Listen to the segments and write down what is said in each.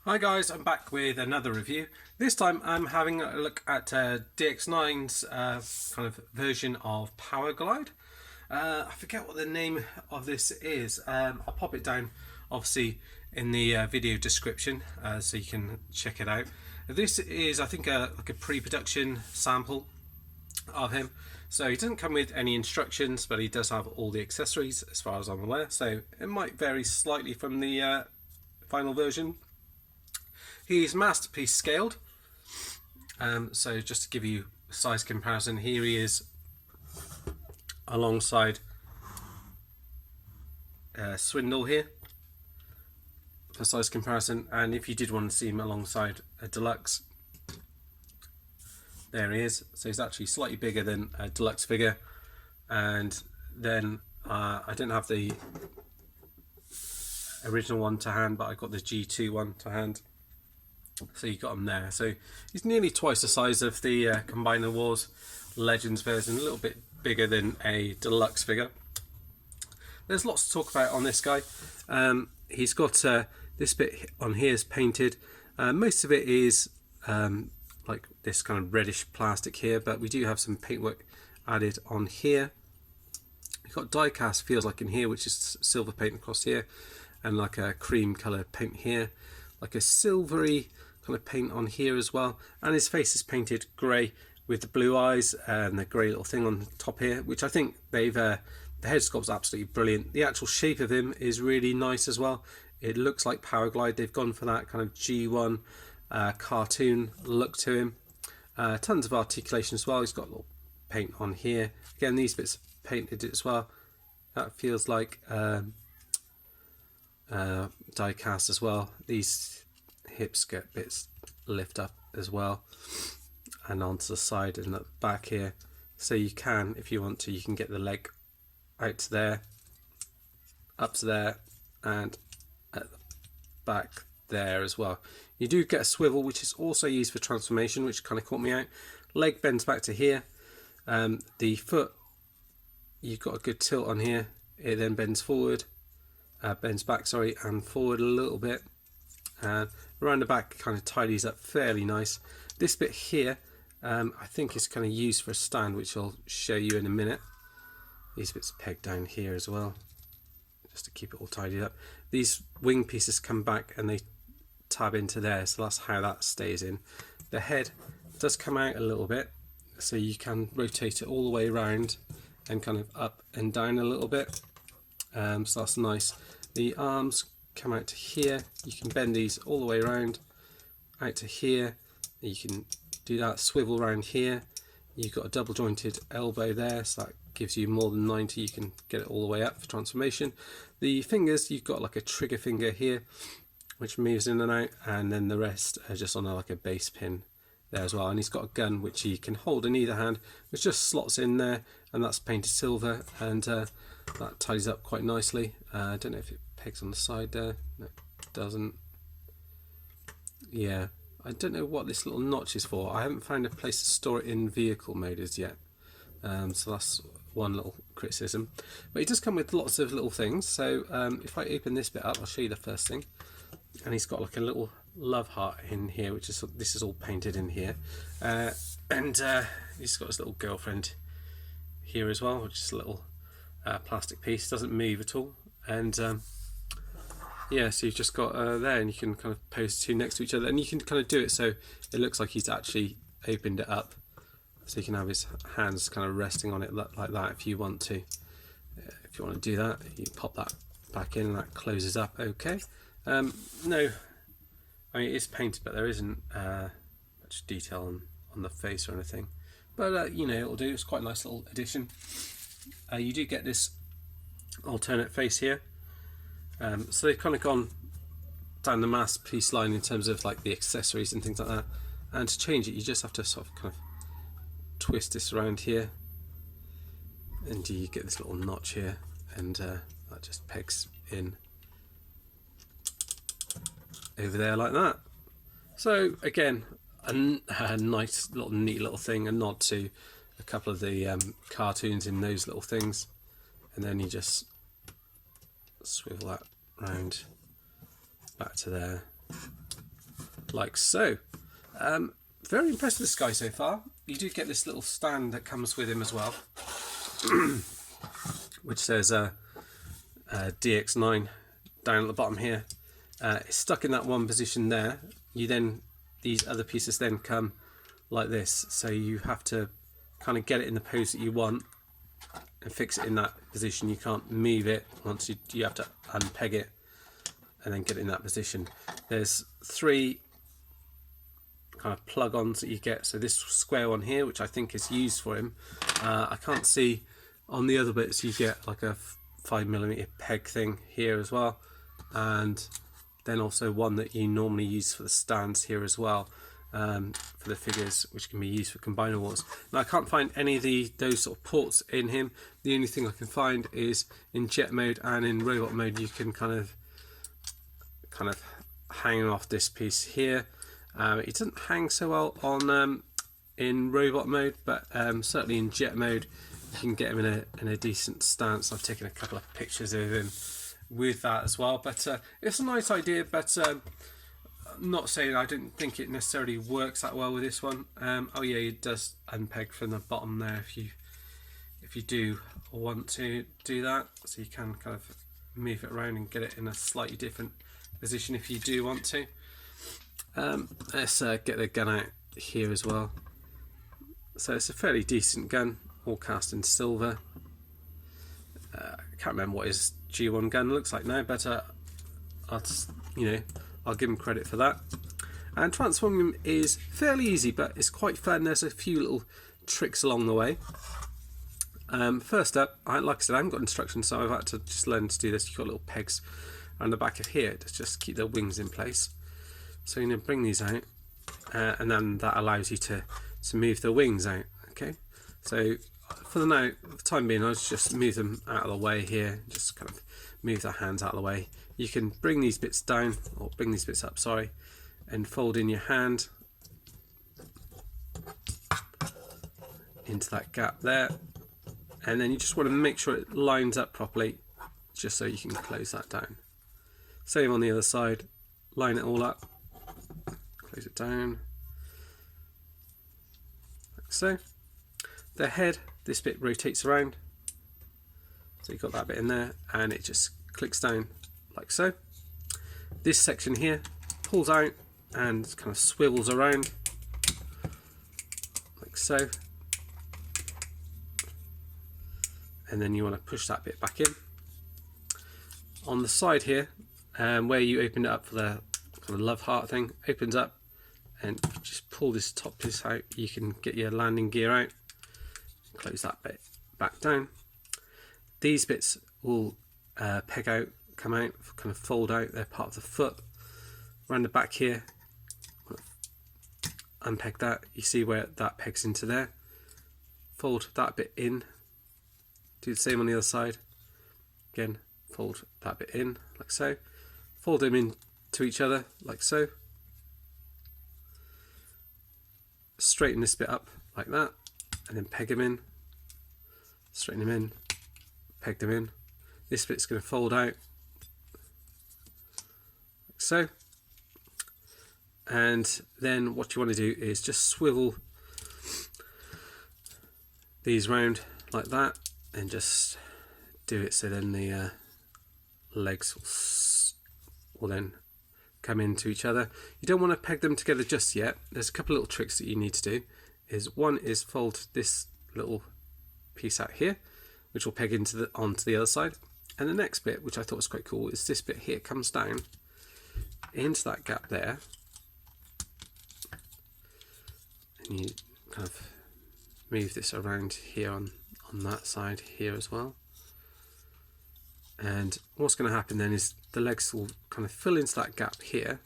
Hi guys, I'm back with another review. This time I'm having a look at DX9's kind of version of Powerglide. I forget what the name of this is. I'll pop it down obviously in the video description so you can check it out. This is, I think, like a pre-production sample of him. So he doesn't come with any instructions, but he does have all the accessories as far as I'm aware. So it might vary slightly from the final version. He's masterpiece scaled, so just to give you a size comparison, here he is alongside Swindle here for size comparison, and if you did want to see him alongside a deluxe, there he is. So he's actually slightly bigger than a deluxe figure. And then I didn't have the original one to hand, but I got the G2 one to hand. So you got him there. So he's nearly twice the size of the Combine the Wars Legends version, a little bit bigger than a deluxe figure. There's lots to talk about on this guy. He's got this bit on here is painted. Most of it is like this kind of reddish plastic here, but we do have some paintwork added on here. You've got die cast, feels like, in here, which is silver paint across here, and like a cream colour paint here, like a silvery kind of paint on here as well. And his face is painted grey with the blue eyes and the grey little thing on the top here, which I think they've the head sculpt's absolutely brilliant. The actual shape of him is really nice as well. It looks like Powerglide. They've gone for that kind of G1 cartoon look to him. Tons of articulation as well. He's got a little paint on here. Again, these bits painted as well. That feels like die cast as well. These hip skirt bits lift up as well and onto the side and the back here. So you can, if you want to, you can get the leg out to there, up to there, and at the back there as well. You do get a swivel, which is also used for transformation, which kind of caught me out. Leg bends back to here. The foot, you've got a good tilt on here. It then bends forward, bends back, sorry, and forward a little bit. Around the back, kind of tidies up fairly nice. This bit here, I think is kind of used for a stand, which I'll show you in a minute. These bits pegged down here as well, just to keep it all tidied up. These wing pieces come back and they tab into there, so that's how that stays in. The head does come out a little bit, so you can rotate it all the way around and kind of up and down a little bit. So that's nice. The arms come out to here. You can bend these all the way around out to here. You can do that, swivel around here. You've got a double jointed elbow there, so that gives you more than 90. You can get it all the way up for transformation. The fingers, you've got like a trigger finger here which moves in and out, and then the rest are just on like a base pin there as well. And he's got a gun which he can hold in either hand, which just slots in there, and that's painted silver, and that ties up quite nicely. I don't know if it pegs on the side there. No, it doesn't. Yeah, I don't know what this little notch is for. I haven't found a place to store it in vehicle mode as yet. So that's one little criticism. But it does come with lots of little things. So if I open this bit up, I'll show you the first thing. And he's got like a little love heart in here, which is, this is all painted in here. And he's got his little girlfriend here as well, which is a little plastic piece. Doesn't move at all. And yeah, so you've just got there, and you can kind of pose two next to each other, and you can kind of do it so it looks like he's actually opened it up, so you can have his hands kind of resting on it like that if you want to. If you want to do that, you pop that back in and that closes up. Okay. No, I mean, it's painted, but there isn't much detail on the face or anything, but you know, it'll do. It's quite a nice little addition. You do get this alternate face here. So they've kind of gone down the masterpiece line in terms of like the accessories and things like that, and to change it you just have to sort of kind of twist this around here, and you get this little notch here, and that just pegs in over there like that. So again, a nice little neat little thing, a nod to a couple of the cartoons in those little things, and then you just swivel that round back to there, like so. Very impressed with this guy so far. You do get this little stand that comes with him as well, which says DX9 down at the bottom here. It's stuck in that one position there. These other pieces then come like this, so you have to kind of get it in the pose that you want and fix it in that position. You can't move it. Once you have to unpeg it and then get it in that position. There's 3 kind of plug-ons that you get. So this square one here, which I think is used for him. I can't see on the other bits. You get like a 5mm peg thing here as well, and then also one that you normally use for the stands here as well, for the figures, which can be used for combinables. Now I can't find any of those sort of ports in him. The only thing I can find is in jet mode and in robot mode. You can kind of hang off this piece here. It doesn't hang so well on in robot mode, but certainly in jet mode you can get him in a decent stance. I've taken a couple of pictures of him with that as well, but it's a nice idea. But not saying I didn't think it necessarily works that well with this one. Oh yeah, it does unpeg from the bottom there if you do want to do that, so you can kind of move it around and get it in a slightly different position if you do want to. Let's get the gun out here as well. So it's a fairly decent gun, all cast in silver. I can't remember what his G1 gun looks like now, but I'll give him credit for that. And transforming him is fairly easy, but it's quite fun. There's a few little tricks along the way. First up, like I said, I haven't got instructions, so I've had to just learn to do this. You've got little pegs around the back of here to just keep the wings in place. So you're going to bring these out, and then that allows you to move the wings out. Okay, so for the time being, I'll just move them out of the way here. Just kind of move the hands out of the way. You can bring these bits down, or bring these bits up, sorry, and fold in your hand into that gap there, and then you just want to make sure it lines up properly, just so you can close that down. Same on the other side. Line it all up. Close it down, like so. The head, this bit rotates around, so you've got that bit in there, and it just clicks down like so. This section here pulls out and kind of swivels around like so, and then you want to push that bit back in. On the side here, where you open it up for the kind of love heart thing, opens up, and just pull this top piece out. You can get your landing gear out, close that bit back down. These bits will peg out, come out, kind of fold out. They're part of the foot. Around the back here, unpeg that. You see where that pegs into there. Fold that bit in. Do the same on the other side. Again, fold that bit in like so. Fold them into each other like so. Straighten this bit up like that, and then peg them in. Straighten them in, peg them in. This bit's going to fold out like so. And then what you want to do is just swivel these round like that, and just do it so then the legs will then come into each other. You don't want to peg them together just yet. There's a couple of little tricks that you need to do. One is fold this little piece out here, which will peg onto the other side. And the next bit, which I thought was quite cool, is this bit here comes down into that gap there, and you kind of move this around here on that side here as well. And what's going to happen then is the legs will kind of fill into that gap here,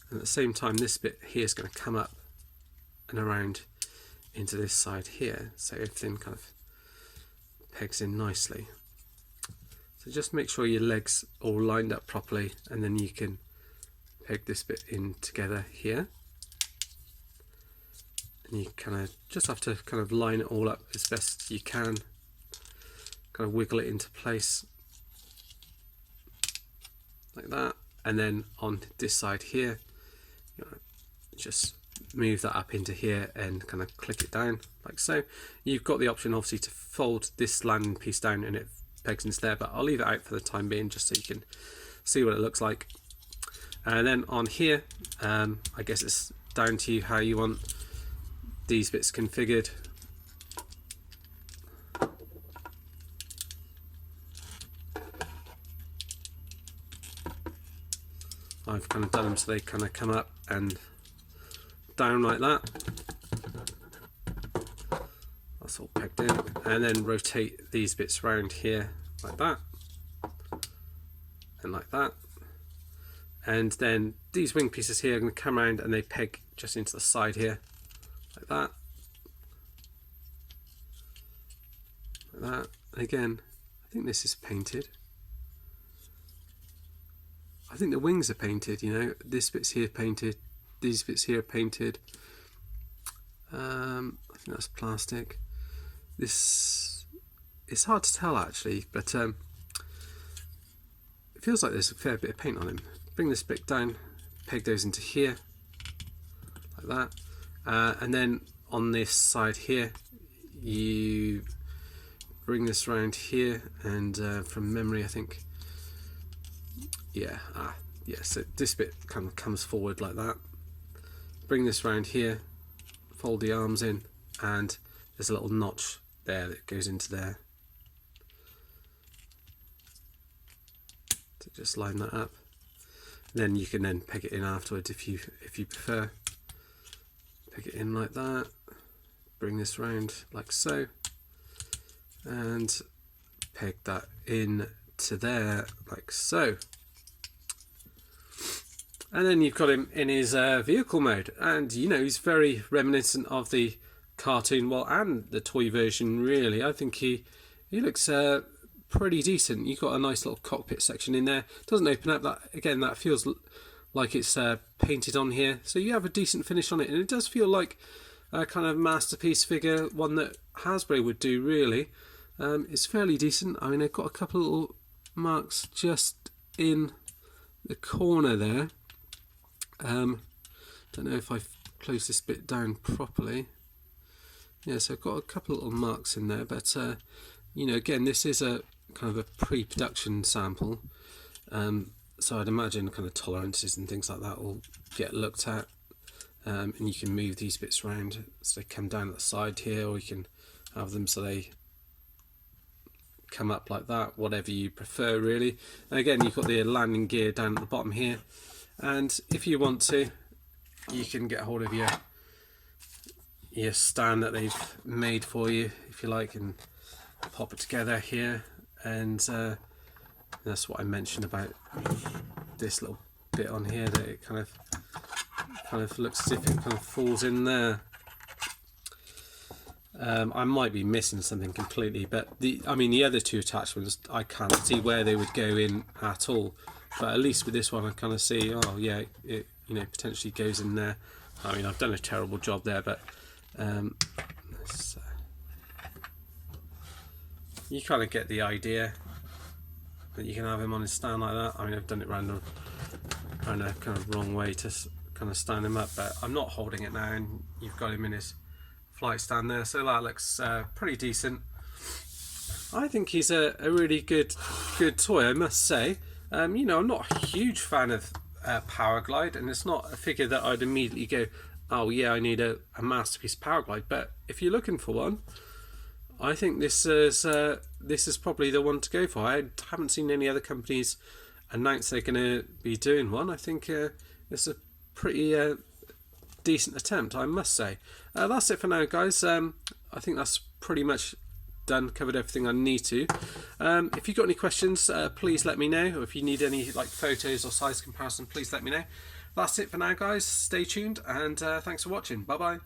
and at the same time this bit here is going to come up and around into this side here, so everything kind of pegs in nicely. So just make sure your legs are all lined up properly, and then you can peg this bit in together here. And you kind of just have to kind of line it all up as best you can, kind of wiggle it into place. like that, and then on this side here, you know, just move that up into here and kind of click it down like so. You've got the option obviously to fold this landing piece down and it pegs into there, but I'll leave it out for the time being just so you can see what it looks like. And then on here, I guess it's down to you how you want these bits configured. I've kind of done them so they kind of come up and down like that. That's all pegged in, and then rotate these bits around here like that and like that, and then these wing pieces here are going to come around and they peg just into the side here like that, like that. And again, I think this is painted. I think the wings are painted, you know, this bit's here painted, these bits here are painted. I think that's plastic. This, it's hard to tell actually, but it feels like there's a fair bit of paint on him. Bring this bit down, peg those into here, like that. And then on this side here, you bring this round here, and from memory I think, yeah, so this bit kind of comes forward like that. Bring this round here, fold the arms in, and there's a little notch there that goes into there. So just line that up. Then you can then peg it in afterwards if you prefer. Peg it in like that. Bring this round like so, and peg that in to there like so. And then you've got him in his vehicle mode, and you know, he's very reminiscent of the cartoon, well, and the toy version really. I think he looks pretty decent. You've got a nice little cockpit section in there. Doesn't open up, that again, that feels like it's painted on here, so you have a decent finish on it, and it does feel like a kind of masterpiece figure, one that Hasbro would do really. It's fairly decent. I mean, I've got a couple of little marks just in the corner there. Don't know if I've closed this bit down properly. Yeah, so I've got a couple of little marks in there, but you know, again, this is a kind of a pre-production sample, so I'd imagine kind of tolerances and things like that will get looked at, and you can move these bits around so they come down at the side here, or you can have them so they come up like that, whatever you prefer really. And again, you've got the landing gear down at the bottom here, and if you want to, you can get hold of your stand that they've made for you, if you like, and pop it together here. And that's what I mentioned about this little bit on here, that it kind of looks as if it kind of falls in there. I might be missing something completely, but the other two attachments I can't see where they would go in at all. But at least with this one, I kind of see, oh yeah, it potentially goes in there. I mean, I've done a terrible job there, but you kind of get the idea that you can have him on his stand like that. I mean, I've done it round a kind of wrong way to kind of stand him up, but I'm not holding it now, and you've got him in his flight stand there, so that looks pretty decent. I think he's a really good toy, I must say. You know, I'm not a huge fan of Powerglide, and it's not a figure that I'd immediately go, oh yeah, I need a masterpiece Powerglide. But if you're looking for one, I think this is probably the one to go for. I haven't seen any other companies announce they're going to be doing one. I think it's a pretty decent attempt, I must say. That's it for now, guys. I think that's pretty much done, covered everything I need to. If you've got any questions, please let me know, or if you need any like photos or size comparison, please let me know. That's it for now, guys. Stay tuned, and thanks for watching. Bye bye.